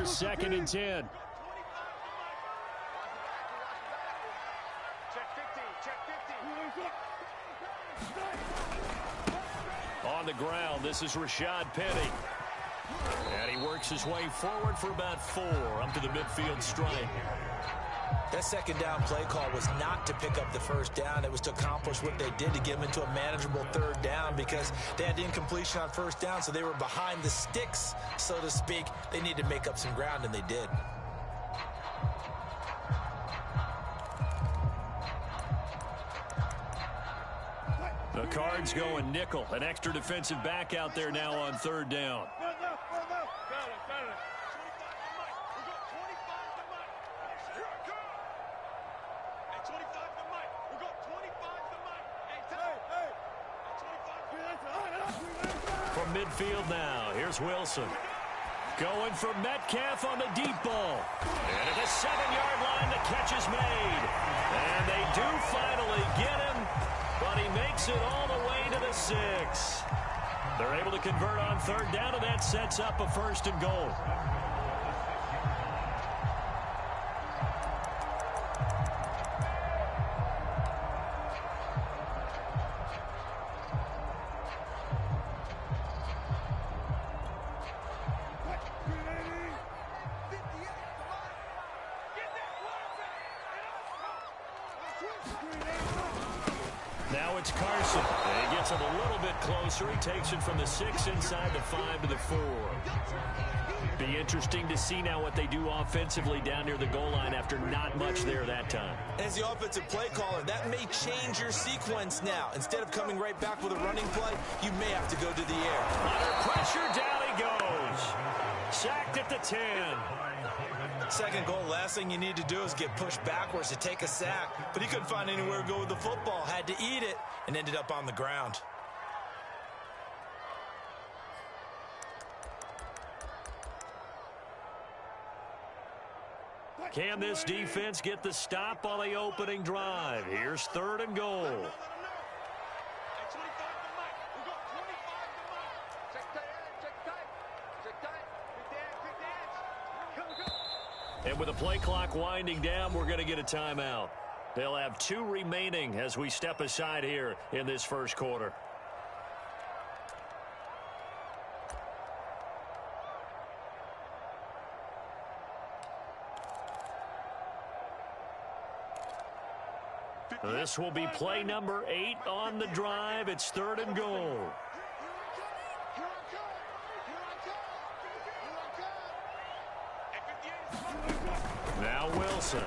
Here's 2nd and 10. On the ground, this is Rashad Penny. And he works his way forward for about 4 up to the midfield stripe. That second down play call was not to pick up the first down. It was to accomplish what they did to get them into a manageable 3rd down because they had incompletion on first down, so they were behind the sticks, so to speak. They needed to make up some ground, and they did. The Cards going nickel. An extra defensive back out there now on 3rd down. From midfield now, here's Wilson. Going for Metcalf on the deep ball. And at the 7-yard line, the catch is made. And they do finally get him, but he makes it all the way to the 6. They're able to convert on 3rd down, and that sets up a 1st and goal. Now it's Carson. And he gets it a little bit closer. He takes it from the 6 inside the 5 to the 4. Be interesting to see now what they do offensively down near the goal line after not much there that time. As the offensive play caller, that may change your sequence now. Instead of coming right back with a running play, you may have to go to the air. Under pressure, down he goes. Sacked at the 10. Second goal, last thing you need to do is get pushed backwards to take a sack. But he couldn't find anywhere to go with the football. Had to eat it and ended up on the ground. Can this defense get the stop on the opening drive? Here's 3rd and goal. And with the play clock winding down, we're going to get a timeout. They'll have 2 remaining as we step aside here in this first quarter. This will be play number 8 on the drive. It's 3rd and goal. Now Wilson.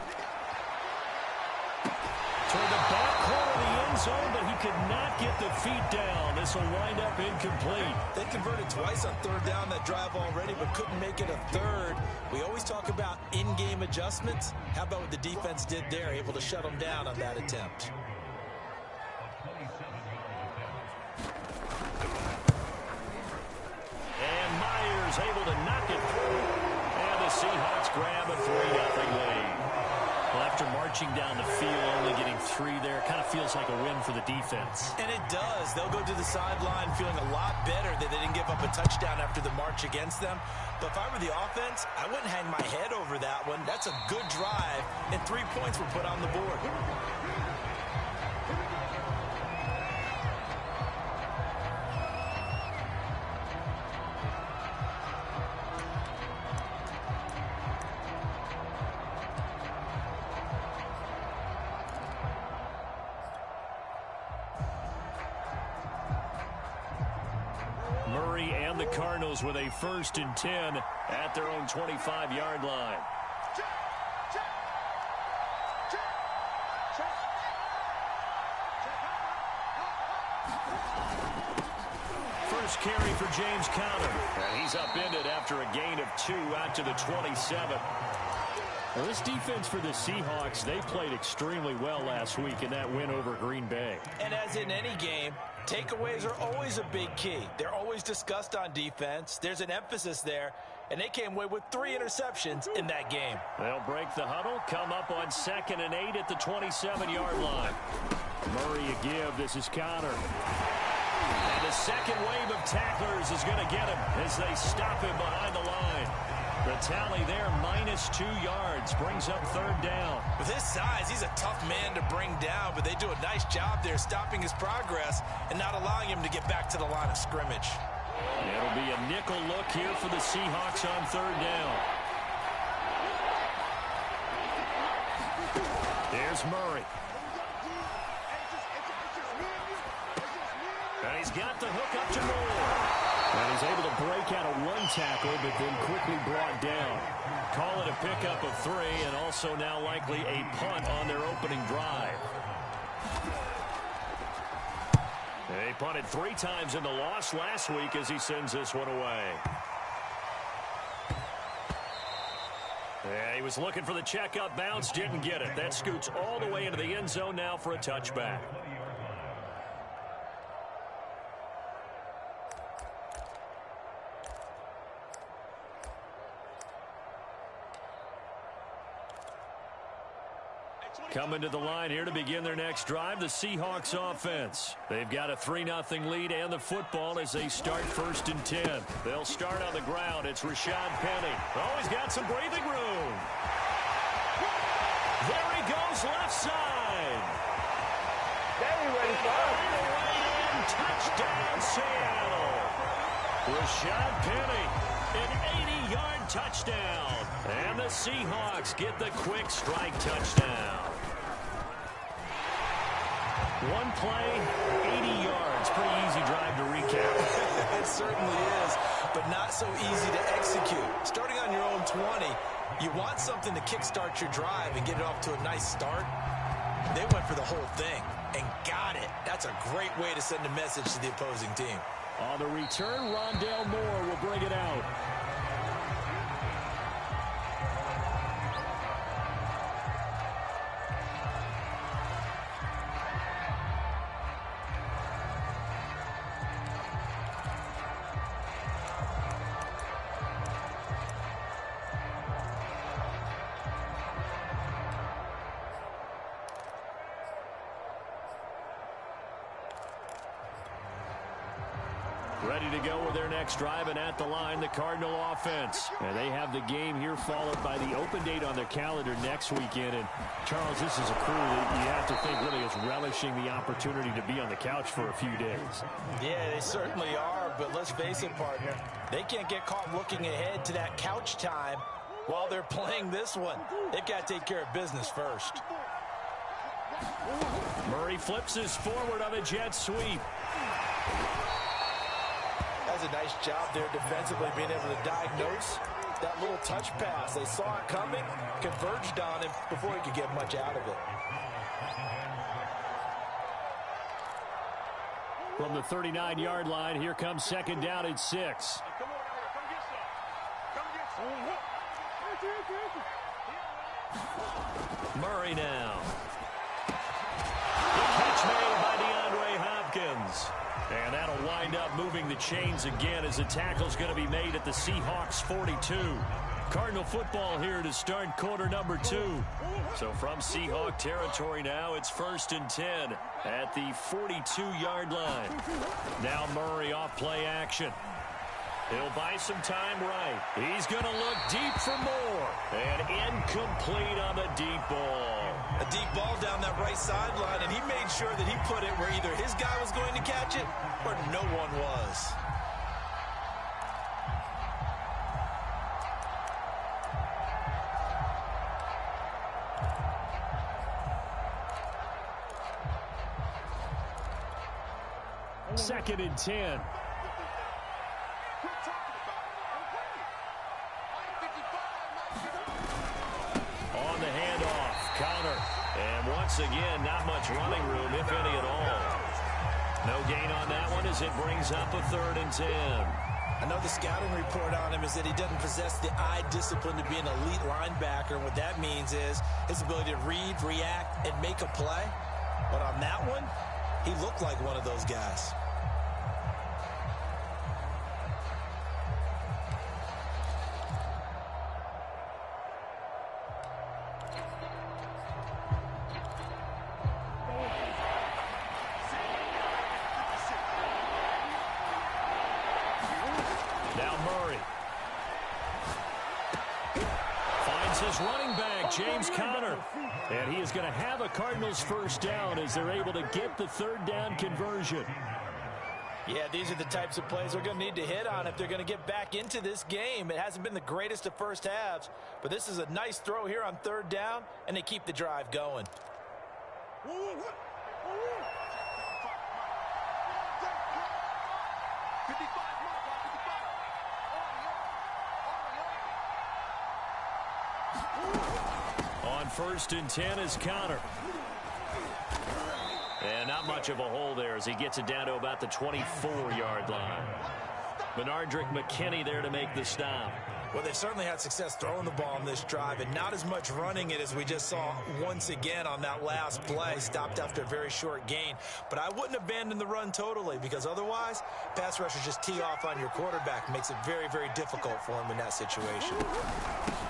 Toward the back corner of the end zone, but he could not get the feet down. This will wind up incomplete. They converted twice on 3rd down that drive already, but couldn't make it a 3rd. We always talk about in-game adjustments. How about what the defense did there, able to shut them down on that attempt? And Myers able to knock it through. And the Seahawks grab a 3-0 lead. Well, after marching down the field, only getting 3 there, kind of feels like a win for the defense. And it does. They'll go to the sideline feeling a lot better that they didn't give up a touchdown after the march against them. But if I were the offense, I wouldn't hang my head over that one. That's a good drive, and 3 points were put on the board. Murray and the Cardinals with a 1st and 10 at their own 25-yard line. First carry for James Conner. And he's upended after a gain of 2 out to the 27. Well, this defense for the Seahawks, they played extremely well last week in that win over Green Bay. And as in any game, takeaways are always a big key. They're always discussed on defense. There's an emphasis there, and they came away with 3 interceptions in that game. They'll break the huddle, come up on 2nd and 8 at the 27-yard line. Murray a give. This is Conner. And the second wave of tacklers is going to get him as they stop him behind the line. The tally there, -2 yards, brings up third down. With his size, he's a tough man to bring down, but they do a nice job there stopping his progress and not allowing him to get back to the line of scrimmage. It'll be a nickel look here for the Seahawks on third down. There's Murray. And he's got the hook up to Moore. And he's able to break out of one tackle, but then quickly brought down. Call it a pickup of 3, and also now likely a punt on their opening drive. They punted 3 times in the loss last week as he sends this one away. Yeah, he was looking for the checkup bounce, didn't get it. That scoots all the way into the end zone now for a touchback. Coming to the line here to begin their next drive, the Seahawks offense. They've got a 3-0 lead and the football as they start 1st and 10. They'll start on the ground. It's Rashad Penny. Oh, he's got some breathing room. There he goes, left side. Very ready for us. Touchdown, Seattle. Rashad Penny, an 80-yard touchdown. And the Seahawks get the quick strike touchdown. One play, 80 yards. Pretty easy drive to recap. It certainly is, but not so easy to execute. Starting on your own 20, you want something to kickstart your drive and get it off to a nice start. They went for the whole thing and got it. That's a great way to send a message to the opposing team. On the return, Rondale Moore will bring it out. Ready to go with their next drive, and at the line, the Cardinal offense. And they have the game here followed by the open date on their calendar next weekend. And, Charles, this is a crew that you have to think really is relishing the opportunity to be on the couch for a few days. Yeah, they certainly are, but let's face it, partner. They can't get caught looking ahead to that couch time while they're playing this one. They've got to take care of business first. Murray flips his forward on a jet sweep. That's a nice job there defensively, being able to diagnose that little touch pass. They saw it coming, converged on him before he could get much out of it. From the 39-yard line, here comes 2nd down and 6. Murray now. The catch made by DeAndre Hopkins. And that'll wind up moving the chains again as the tackle's going to be made at the Seahawks 42. Cardinal football here to start quarter number 2. So from Seahawk territory now, it's 1st and 10 at the 42-yard line. Now Murray off play action. He'll buy some time right. He's going to look deep for more. And incomplete on the deep ball. A deep ball down that right sideline, and he made sure that he put it where either his guy was going to catch it or no one was. Second and 10. On the handoff, counter. And once again, not much running room, if any at all. No gain on that one as it brings up a 3rd and 10. I know the scouting report on him is that he doesn't possess the eye discipline to be an elite linebacker. And what that means is his ability to read, react, and make a play. But on that one, he looked like one of those guys. It's his running back, James Conner. And he is going to have a Cardinals first down as they're able to get the third down conversion. Yeah, these are the types of plays they're going to need to hit on if they're going to get back into this game. It hasn't been the greatest of first halves, but this is a nice throw here on third down, and they keep the drive going. On 1st and 10 is Conner. And not much of a hole there as he gets it down to about the 24-yard line. Benardrick McKinney there to make the stop. Well, they've certainly had success throwing the ball on this drive and not as much running it as we just saw once again on that last play. Stopped after a very short gain. But I wouldn't abandon the run totally because otherwise, pass rushers just tee off on your quarterback. Makes it very, very difficult for him in that situation.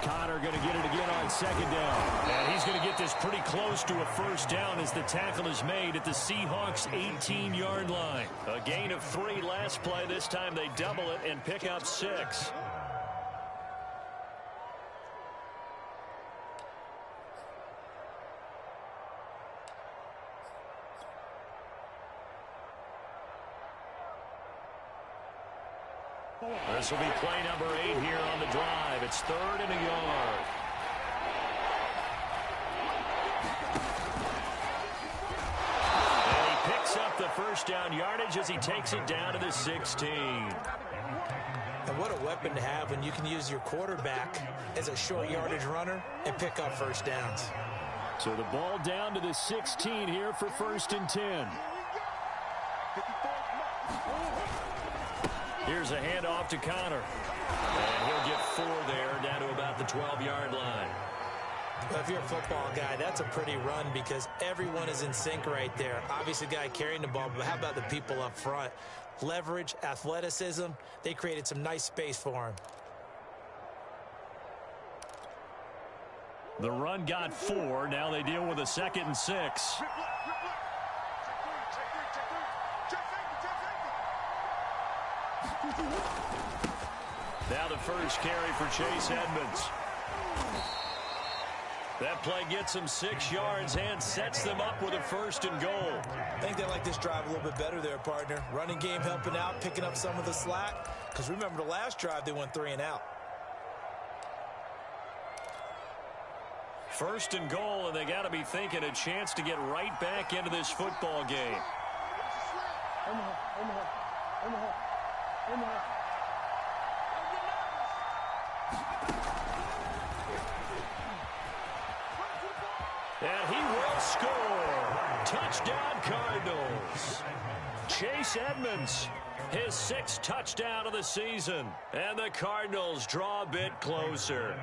Conner going to get it again on 2nd down. And he's going to get this pretty close to a first down as the tackle is made at the Seahawks' 18-yard line. A gain of 3 last play. This time they double it and pick up 6. This will be play number 8 here on the drive. It's 3rd and a yard. And he picks up the first down yardage as he takes it down to the 16. And what a weapon to have when you can use your quarterback as a short yardage runner and pick up first downs. So the ball down to the 16 here for 1st and 10. Here's a handoff to Conner. And he'll get 4 there, down to about the 12-yard line. Well, if you're a football guy, that's a pretty run because everyone is in sync right there. Obviously, the guy carrying the ball, but how about the people up front? Leverage, athleticism, they created some nice space for him. The run got 4. Now they deal with a 2nd and 6. Now the first carry for Chase Edmonds. That play gets him 6 yards and sets them up with a 1st and goal. I think they like this drive a little bit better there, partner. Running game helping out, picking up some of the slack. Because remember the last drive, they went 3 and out. 1st and goal, and they got to be thinking a chance to get right back into this football game. And he will score. Touchdown, Cardinals. Chase Edmonds, his 6th touchdown of the season. And the Cardinals draw a bit closer.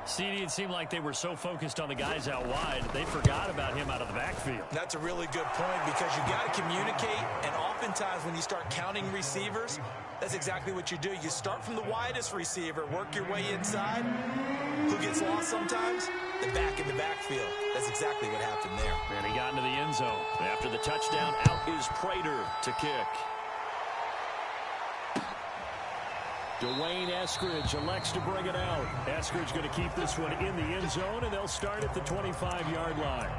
CD, it seemed like they were so focused on the guys out wide, they forgot about him out of the backfield. That's a really good point because you got to communicate, and oftentimes when you start counting receivers, that's exactly what you do. You start from the widest receiver, work your way inside. Who gets lost sometimes? The back in the backfield. That's exactly what happened there. And he got into the end zone. After the touchdown, out is Prater to kick. Dwayne Eskridge elects to bring it out. Eskridge going to keep this one in the end zone, and they'll start at the 25-yard line.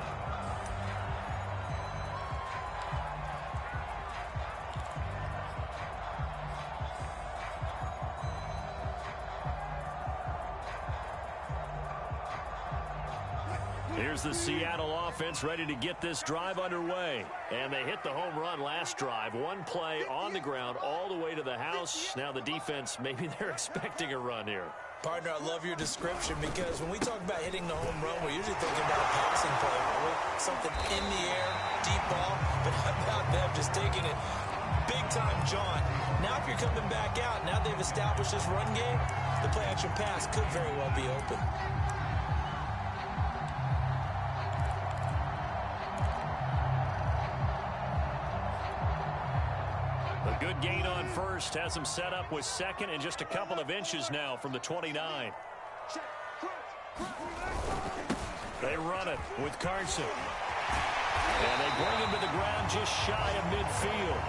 Here's the Seattle offense ready to get this drive underway. And they hit the home run last drive. One play on the ground all the way to the house. Now the defense, maybe they're expecting a run here. Partner, I love your description because when we talk about hitting the home run, we're usually thinking about a passing play, aren't we? Something in the air, deep ball, but how about them just taking it big-time jaunt. Now if you're coming back out, now they've established this run game, the play-action pass could very well be open. Good gain on first, has him set up with 2nd and just a couple of inches now from the 29. They run it with Carson. And they bring him to the ground just shy of midfield.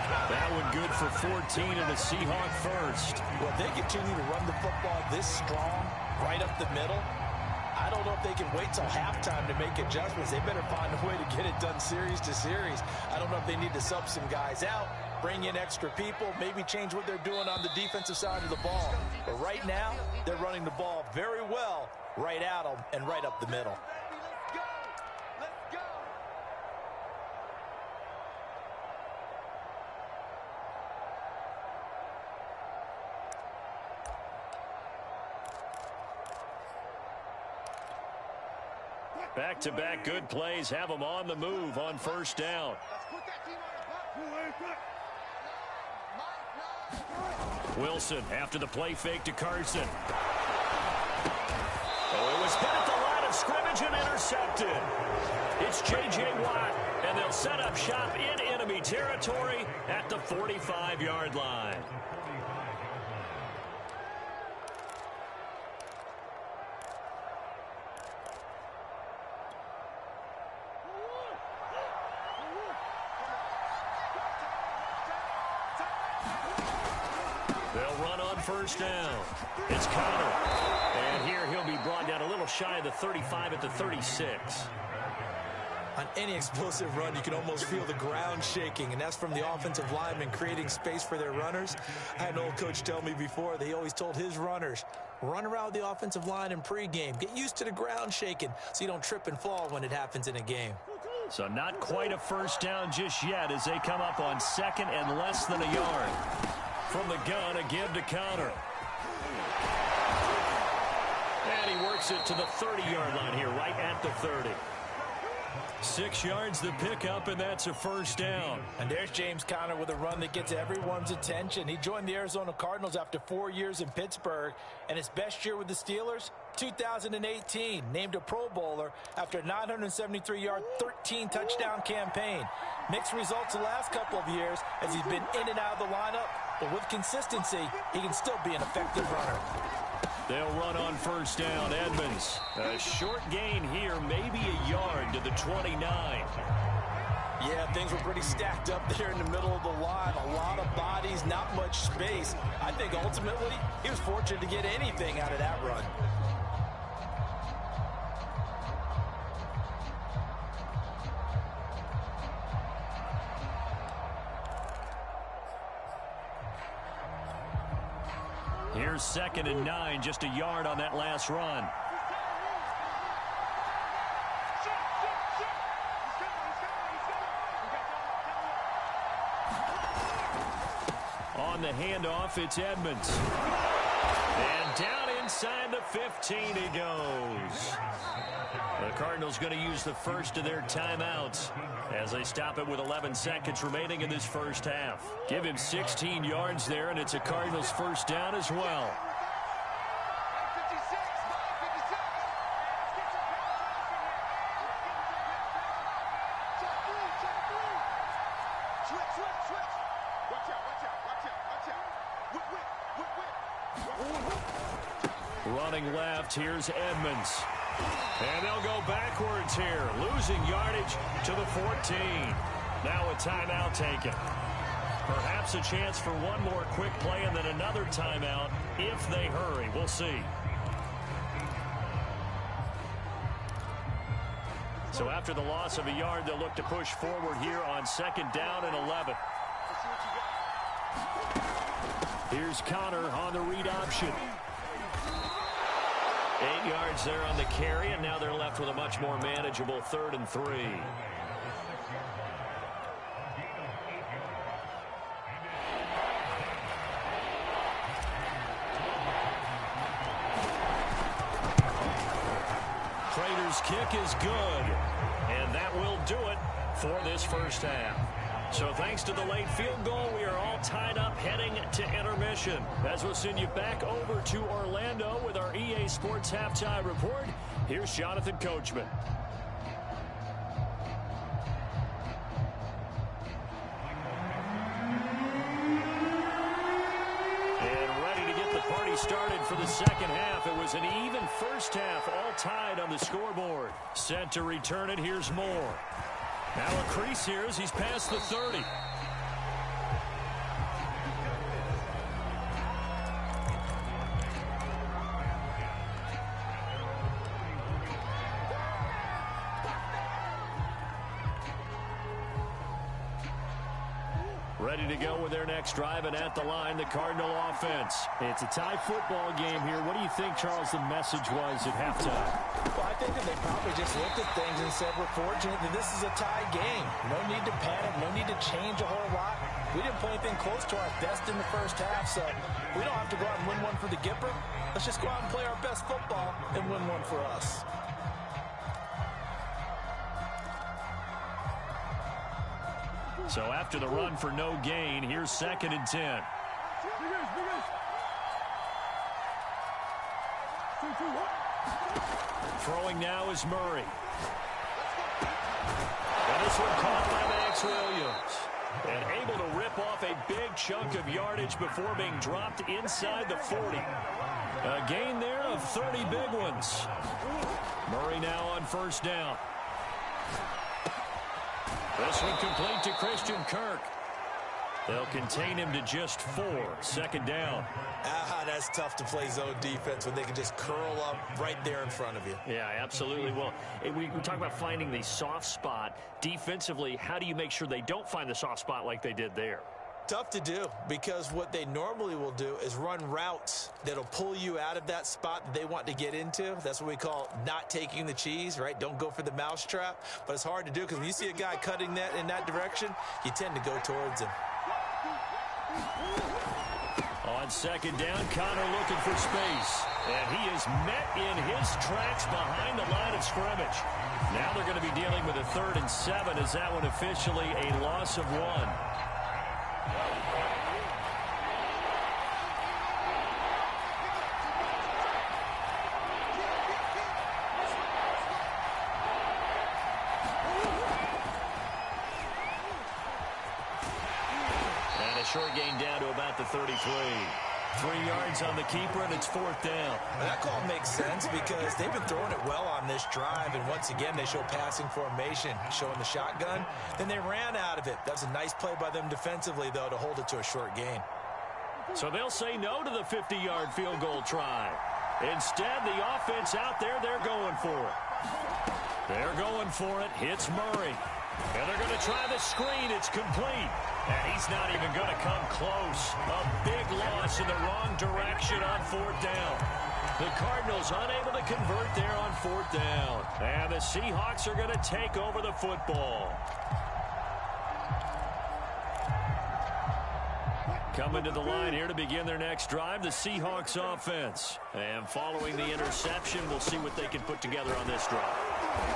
That one good for 14 and a Seahawk first. Well, if they continue to run the football this strong, right up the middle, I don't know if they can wait till halftime to make adjustments. They better find a way to get it done series to series. I don't know if they need to sub some guys out, bring in extra people, maybe change what they're doing on the defensive side of the ball. But right now, they're running the ball very well right at them and right up the middle. Back-to-back good plays have them on the move on first down. Wilson after the play fake to Carson. Oh, it was hit at the line of scrimmage and intercepted. It's J.J. Watt, and they'll set up shop in enemy territory at the 45-yard line. First down. It's Conner. And here he'll be brought down a little shy of the 35 at the 36. On any explosive run, you can almost feel the ground shaking, and that's from the offensive linemen creating space for their runners. I had an old coach tell me before that he always told his runners, run around the offensive line in pregame. Get used to the ground shaking so you don't trip and fall when it happens in a game. So not quite a first down just yet as they come up on second and less than a yard. From the gun, a give to Conner. And he works it to the 30-yard line here, right at the 30. 6 yards the pickup, and that's a first down. And there's James Conner with a run that gets everyone's attention. He joined the Arizona Cardinals after 4 years in Pittsburgh, and his best year with the Steelers, 2018, named a Pro Bowler after a 973-yard, 13-touchdown campaign. Mixed results the last couple of years as he's been in and out of the lineup, but with consistency, he can still be an effective runner. They'll run on first down. Edmonds. A short gain here, maybe a yard to the 29. Yeah, things were pretty stacked up there in the middle of the line. A lot of bodies, not much space. I think ultimately he was fortunate to get anything out of that run. Here's 2nd and 9, just a yard on that last run. On the handoff, it's Edmonds. And down inside the 15 he goes. The Cardinals going to use the first of their timeouts as they stop it with 11 seconds remaining in this first half. Give him 16 yards there, and it's a Cardinals first down as well. Running left, here's Edmonds. And they'll go backwards here, losing yardage to the 14. Now a timeout taken. Perhaps a chance for one more quick play and then another timeout if they hurry. We'll see. So after the loss of a yard, they'll look to push forward here on 2nd down and 11. Here's Conner on the read option. 8 yards there on the carry, and now they're left with a much more manageable 3rd and 3. Prater's kick is good, and that will do it for this first half. So thanks to the late field goal, we are all tied up heading to intermission. As we'll send you back over to Orlando with our EA Sports Halftime Report, here's Jonathan Coachman. And ready to get the party started for the second half. It was an even first half, all tied on the scoreboard. Set to return it, here's Moore. Now a crease here as he's past the 30. Ready to go with their next drive, and at the line, the Cardinal offense. It's a tie football game here. What do you think, Charles, the message was at halftime? Well, I think that they probably just looked at things and said, we're fortunate that this is a tie game. No need to panic, no need to change a whole lot. We didn't play anything close to our best in the first half, so we don't have to go out and win one for the Gipper. Let's just go out and play our best football and win one for us. So after the run for no gain, here's 2nd and 10. Throwing now is Murray. And this one caught by Max Williams. And able to rip off a big chunk of yardage before being dropped inside the 40. A gain there of 30 big ones. Murray now on 1st down. This one complete to Christian Kirk. They'll contain him to just 4. 2nd down. That's tough to play zone defense when they can just curl up right there in front of you. Yeah, absolutely. Well, we talk about finding the soft spot. Defensively, how do you make sure they don't find the soft spot like they did there? Tough to do, because what they normally will do is run routes that'll pull you out of that spot that they want to get into. That's what we call not taking the cheese, right? Don't go for the mousetrap. But it's hard to do, because when you see a guy cutting that in that direction, you tend to go towards him. On 2nd down, Connor looking for space. And he is met in his tracks behind the line of scrimmage. Now they're going to be dealing with a 3rd and 7. Is that one officially a loss of 1? Short gain down to about the 33. 3 yards on the keeper, and it's 4th down. Well, that call makes sense because they've been throwing it well on this drive, and once again, they show passing formation, showing the shotgun. Then they ran out of it. That's a nice play by them defensively, though, to hold it to a short gain. So they'll say no to the 50-yard field goal try. Instead, the offense out there, they're going for it. They're going for it. Hits Murray. And they're going to try the screen. It's complete. And he's not even going to come close. A big loss in the wrong direction on 4th down. The Cardinals unable to convert there on 4th down. And the Seahawks are going to take over the football. Coming to the line here to begin their next drive, the Seahawks offense. And following the interception, we'll see what they can put together on this drive.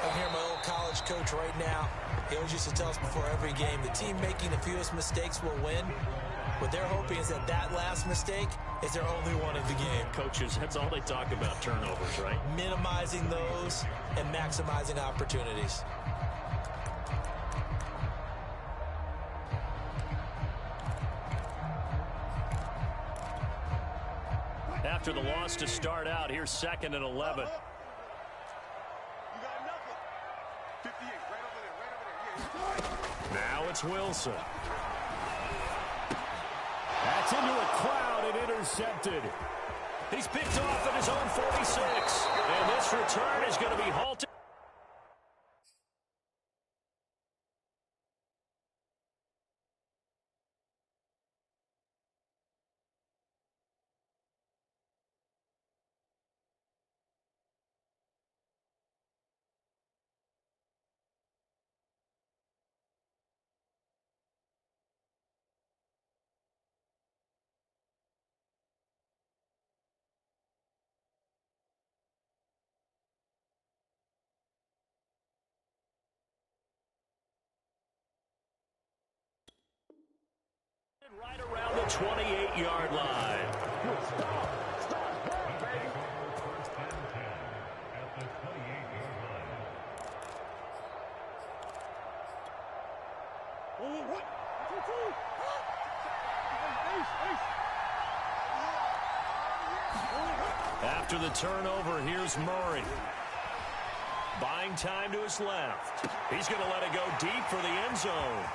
I'm here, my old college coach right now. He always used to tell us before every game, the team making the fewest mistakes will win. What they're hoping is that that last mistake is their only one of the game. Coaches, that's all they talk about, turnovers, right? Minimizing those and maximizing opportunities. After the loss to start out, here's 2nd and 11. Now it's Wilson. That's into a crowd and intercepted. He's picked off at his own 46. And this return is going to be halted. Right around the 28-yard line. After the turnover, here's Murray. Buying time to his left. He's going to let it go deep for the end zone.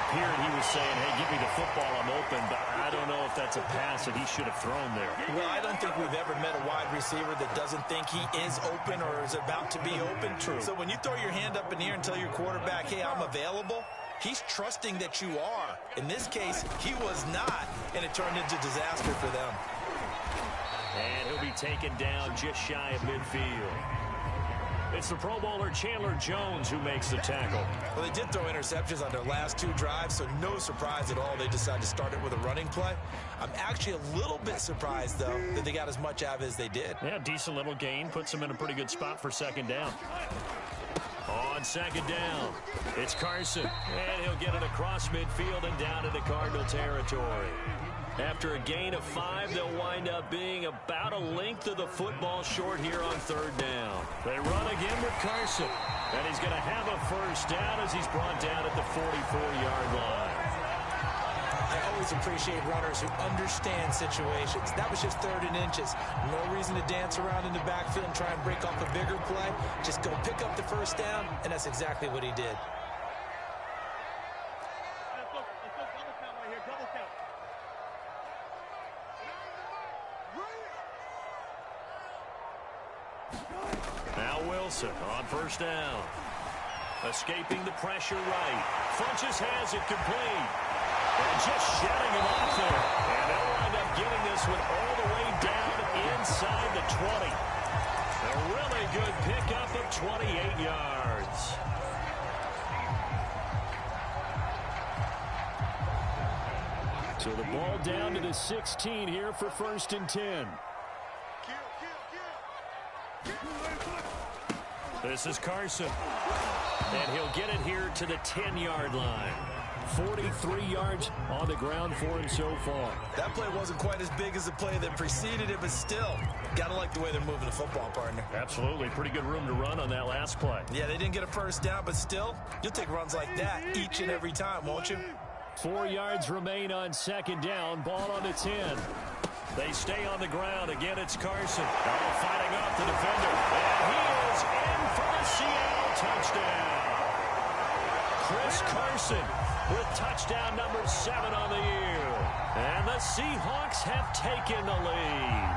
appeared he was saying, hey, give me the football, I'm open, but I don't know if that's a pass that he should have thrown there. Well, I don't think we've ever met a wide receiver that doesn't think he is open or is about to be open. True. So when you throw your hand up in the air and tell your quarterback, hey, I'm available, he's trusting that you are. In this case, he was not, and it turned into disaster for them. And he'll be taken down just shy of midfield. It's the Pro Bowler Chandler Jones who makes the tackle. Well, they did throw interceptions on their last 2 drives, so no surprise at all they decided to start it with a running play. I'm actually a little bit surprised, though, that they got as much out of it as they did. Yeah, decent little gain. Puts them in a pretty good spot for second down. On second down, it's Carson. And he'll get it across midfield and down into Cardinal territory. After a gain of 5, they'll wind up being about a length of the football short here on third down. They run again with Carson. And he's going to have a first down as he's brought down at the 44-yard line. I always appreciate runners who understand situations. That was just 3rd and inches. No reason to dance around in the backfield and try and break off a bigger play. Just go pick up the first down, and that's exactly what he did. Now Wilson on first down. Escaping the pressure right. Funches has it complete. And just shutting him off there. And they'll wind up getting this one all the way down inside the 20. A really good pickup of 28 yards. So the ball down to the 16 here for 1st and 10. This is Carson. And he'll get it here to the 10-yard line. 43 yards on the ground for him so far. That play wasn't quite as big as the play that preceded it, but still, got to like the way they're moving the football, partner. Absolutely. Pretty good room to run on that last play. Yeah, they didn't get a first down, but still, you'll take runs like that each and every time, won't you? 4 yards remain on second down. Ball on the 10. They stay on the ground. Again, it's Carson. Fighting off the defender. And he is in for the Seattle touchdown. Chris Carson with touchdown number 7 on the year. And the Seahawks have taken the lead.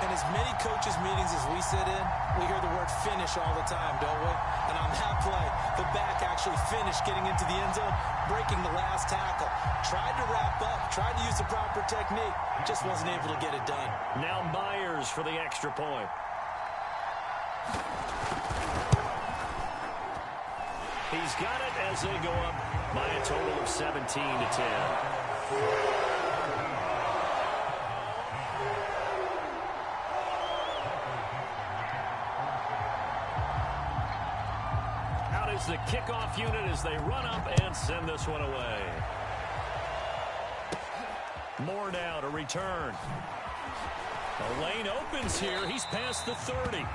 In as many coaches' meetings as we sit in, we hear the word finish all the time, don't we? And on that play, the back actually finished getting into the end zone, breaking the last tackle. Tried to wrap up, tried to use the proper technique, just wasn't able to get it done. Now Myers for the extra point. He's got it as they go up by a total of 17-10. Out is the kickoff unit as they run up and send this one away. Moore now to return. The lane opens here. He's past the 30.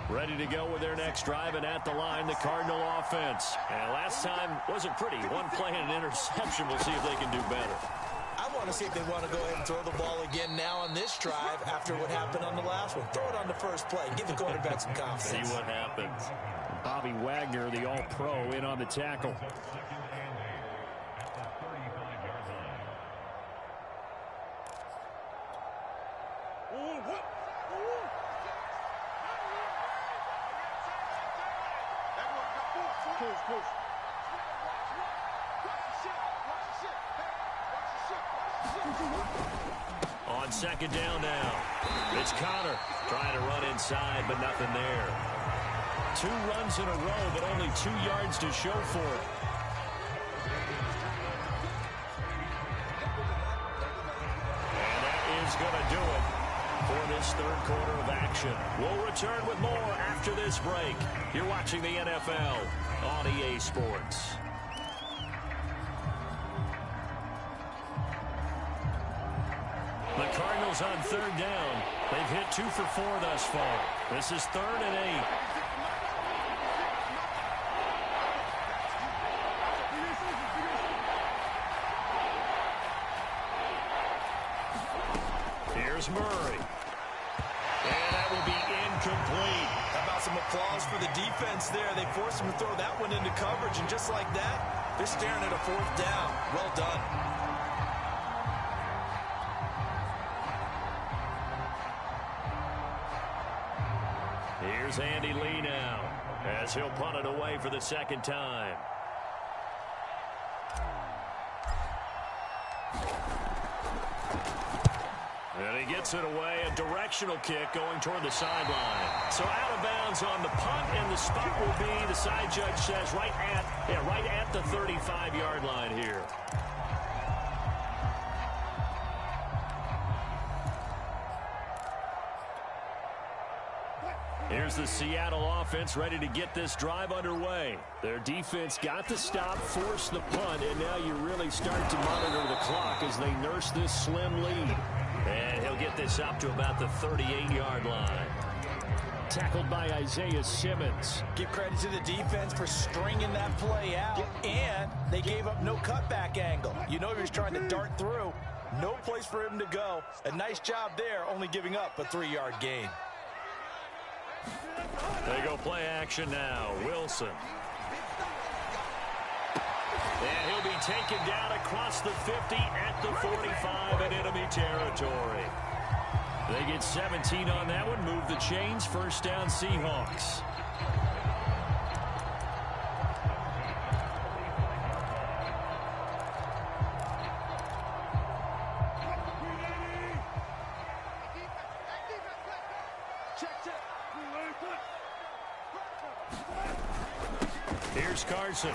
Ready to go with their next drive, and at the line, the Cardinal offense. And last time wasn't pretty. One play and an interception. We'll see if they can do better. I want to see if they want to go ahead and throw the ball again now on this drive after what happened on the last one. Throw it on the first play. Give the quarterback some confidence. See what happens. Bobby Wagner, the All-Pro, in on the tackle. On second down now, it's Connor trying to run inside, but nothing there. 2 runs in a row, but only 2 yards to show for it. And that is going to do it for this third quarter of action. We'll return with more after this break. You're watching the NFL on EA Sports. The Cardinals on third down. They've hit 2 for 4 thus far. This is 3rd and 8. Here's Murray. And that will be incomplete. How about some applause for the defense there? They forced him to throw that one into coverage, and just like that, they're staring at a fourth down. Well done. Here's Andy Lee now, as he'll punt it away for the second time. And he gets it away, a directional kick going toward the sideline. So out of bounds on the punt, and the spot will be, the side judge says, right at the 35-yard line here. Here's the Seattle offense ready to get this drive underway. Their defense got the stop, forced the punt, and now you really start to monitor the clock as they nurse this slim lead. And he'll get this up to about the 38-yard line. Tackled by Isaiah Simmons. Give credit to the defense for stringing that play out, and they gave up no cutback angle. You know he was trying to dart through. No place for him to go. A nice job there, only giving up a 3-yard gain. They go play action now. Wilson. And he'll be taken down across the 50 at the 45 in enemy territory. They get 17 on that one. Move the chains. First down, Seahawks. Here's Carson.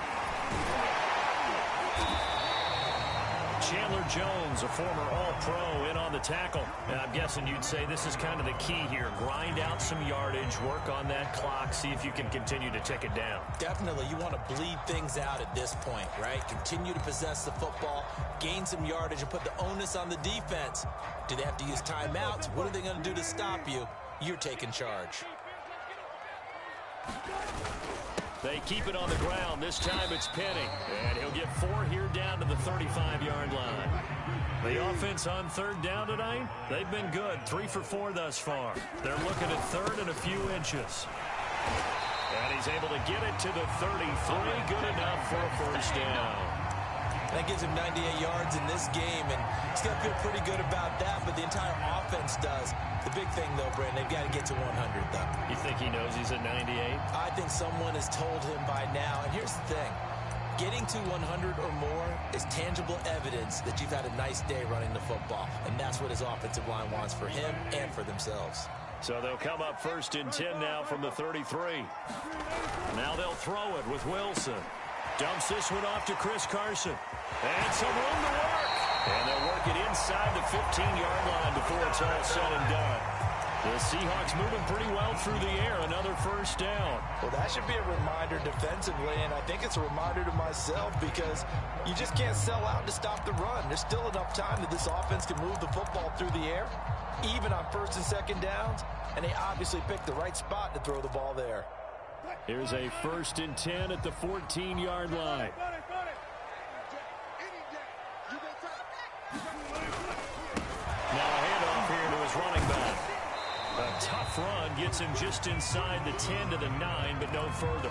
Chandler Jones, a former All-Pro, in on the tackle. And I'm guessing you'd say this is kind of the key here. Grind out some yardage, work on that clock, see if you can continue to tick it down. Definitely. You want to bleed things out at this point, right? Continue to possess the football, gain some yardage, and put the onus on the defense. Do they have to use timeouts? What are they going to do to stop you? You're taking charge. They keep it on the ground. This time it's Penny. And he'll get 4 here down to the 35-yard line. The offense on third down tonight, they've been good. 3 for 4 thus far. They're looking at third and a few inches. And he's able to get it to the 33. Good enough for a first down. That gives him 98 yards in this game, and he's going to feel pretty good about that, but the entire offense does. The big thing, though, Brandon, they've got to get to 100, though. You think he knows he's at 98? I think someone has told him by now, and here's the thing. Getting to 100 or more is tangible evidence that you've had a nice day running the football, and that's what his offensive line wants for him and for themselves. So they'll come up first and 10 now from the 33. Now they'll throw it with Wilson. Dumps this one off to Chris Carson. And some room to work. And they'll work it inside the 15-yard line before it's all said and done. The Seahawks moving pretty well through the air. Another first down. Well, that should be a reminder defensively, and I think it's a reminder to myself because you just can't sell out to stop the run. There's still enough time that this offense can move the football through the air, even on first and second downs, and they obviously picked the right spot to throw the ball there. Here's a first and 10 at the 14-yard line. Now a handoff here to his running back. A tough run gets him just inside the 10 to the 9, but no further.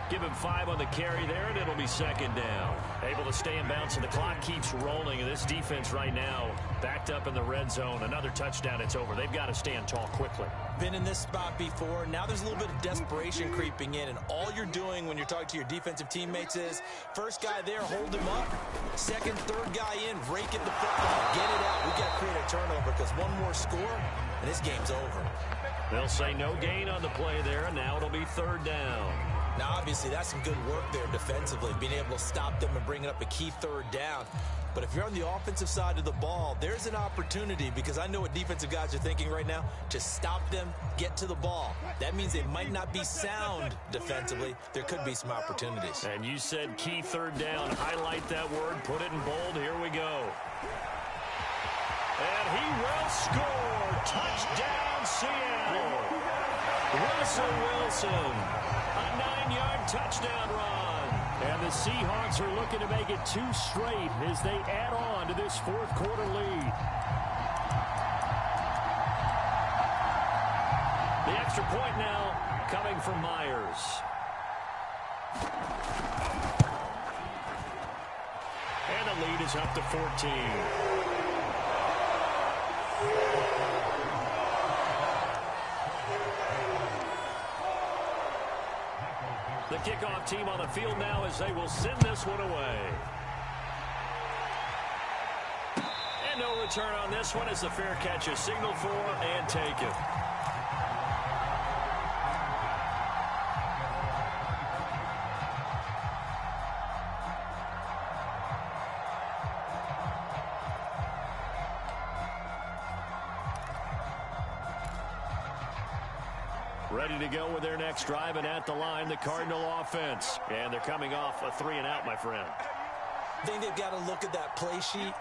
Give him 5 on the carry there, and it'll be second down. Able to stay in bounds, and the clock keeps rolling. And this defense right now backed up in the red zone. Another touchdown, it's over. They've got to stand tall quickly. Been in this spot before. Now there's a little bit of desperation creeping in, and all you're doing when you're talking to your defensive teammates is first guy there, hold him up. Second, third guy in, rake at the football, get it out. We've got to create a turnover because one more score, and this game's over. They'll say no gain on the play there, and now it'll be third down. Now, obviously, that's some good work there defensively, being able to stop them and bringing up a key third down. But if you're on the offensive side of the ball, there's an opportunity, because I know what defensive guys are thinking right now, to stop them, get to the ball. That means they might not be sound defensively. There could be some opportunities. And you said key third down. Highlight that word. Put it in bold. Here we go. And he will score. Touchdown, Seattle. Russell Wilson. A 9-yard touchdown run. And the Seahawks are looking to make it 2 straight as they add on to this fourth quarter lead. extra point now coming from Myers. And the lead is up to 14. The kickoff team on the field now as they will send this one away. And no return on this one as the fair catch is signaled for and taken. Ready to go with their next drive, and at the line, the Cardinal offense. And they're coming off a 3-and-out, my friend. I think they've got to look at that play sheet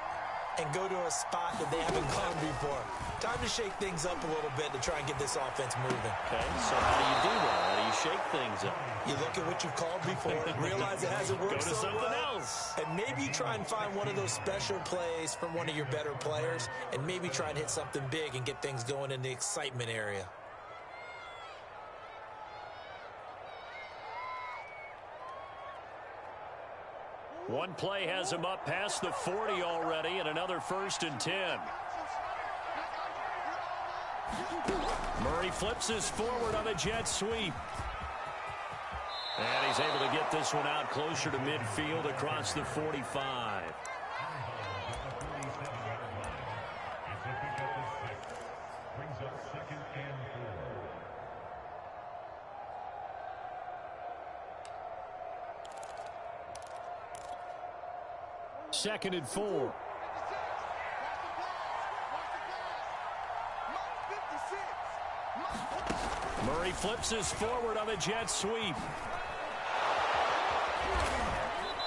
and go to a spot that they haven't gone before. Time to shake things up a little bit to try and get this offense moving. Okay, so how do you do that? How do you shake things up? You look at what you've called before, realize it hasn't worked Go to so something well, else. and maybe you try and find one of those special plays from one of your better players, and maybe try and hit something big and get things going in the excitement area. One play has him up past the 40 already, and another 1st and 10. Murray flips his forward on a jet sweep. And he's able to get this one out closer to midfield across the 45. Second and 4. Murray flips his forward on a jet sweep.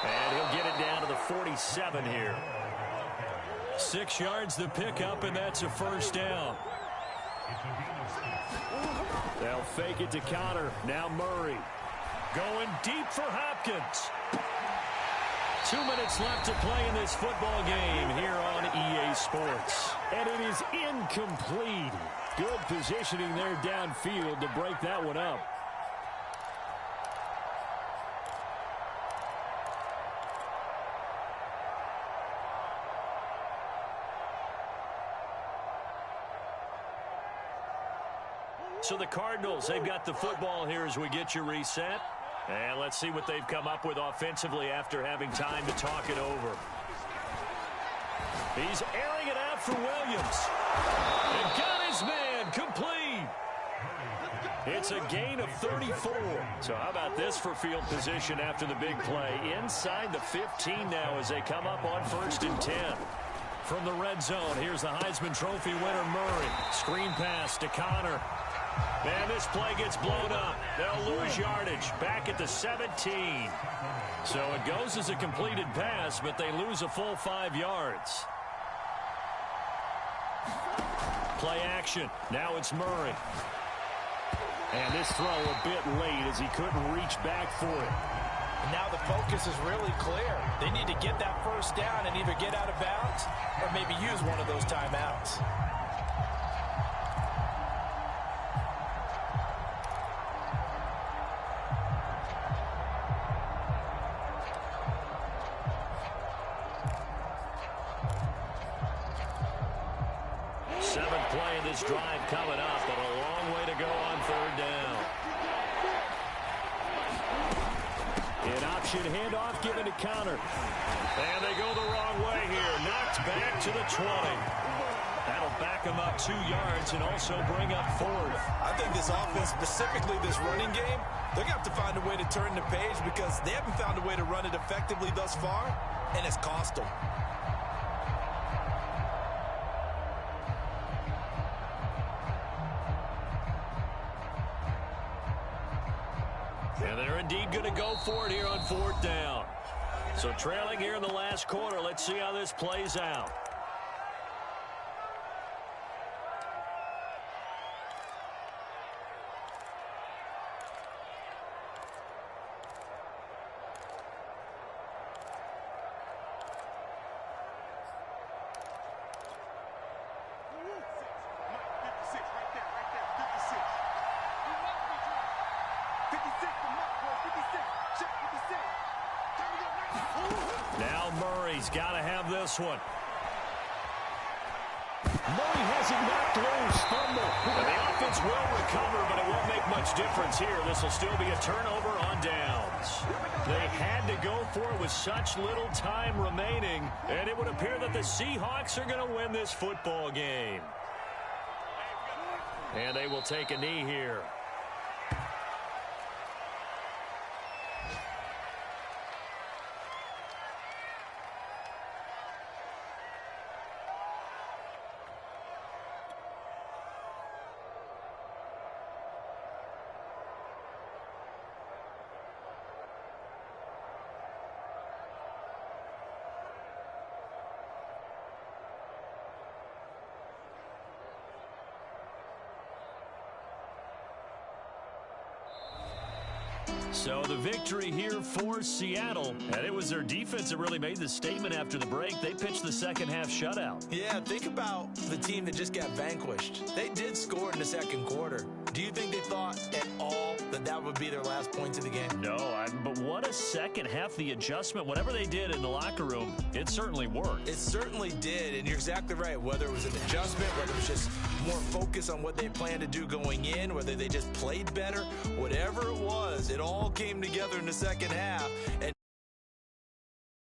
And he'll get it down to the 47 here. 6 yards the pickup, and that's a 1st down. They'll fake it to counter. Now Murray going deep for Hopkins. 2 minutes left to play in this football game here on EA Sports. And it is incomplete. Good positioning there downfield to break that one up. So the Cardinals, they've got the football here as we get you reset. And let's see what they've come up with offensively after having time to talk it over. He's airing it out for Williams. And got his man complete. It's a gain of 34. So how about this for field position after the big play? Inside the 15 now as they come up on 1st and 10. From the red zone, here's the Heisman Trophy winner Murray. Screen pass to Connor. And this play gets blown up. They'll lose yardage back at the 17. So it goes as a completed pass, but they lose a full 5 yards. Play action. Now it's Murray. And this throw a bit late as he couldn't reach back for it. And now the focus is really clear. They need to get that 1st down and either get out of bounds or maybe use one of those timeouts. This drive coming up, but a long way to go on 3rd down. An option handoff given to Connor. And they go the wrong way here. Knocked back to the 20. That'll back them up 2 yards and also bring up 4th. I think this offense, specifically this running game, they're going to have to find a way to turn the page because they haven't found a way to run it effectively thus far, and it's cost them. And they're indeed going to go for it here on 4th down. So trailing here in the last quarter. Let's see how this plays out. Now Murray's got to have this one. Murray has it knocked loose. Fumble. And the offense will recover, but it won't make much difference here. This will still be a turnover on downs. They had to go for it with such little time remaining, and it would appear that the Seahawks are going to win this football game. And they will take a knee here. So the victory here for Seattle, and it was their defense that really made the statement after the break. They pitched the second half shutout. Yeah, think about the team that just got vanquished. They did score in the second quarter. Do you think they thought at all that that would be their last points of the game? No, but what a second half. The adjustment, whatever they did in the locker room, it certainly worked. It certainly did, and you're exactly right. Whether it was an adjustment, whether it was just more focus on what they planned to do going in, whether they just played better, whatever it was, it all came together in the second half. And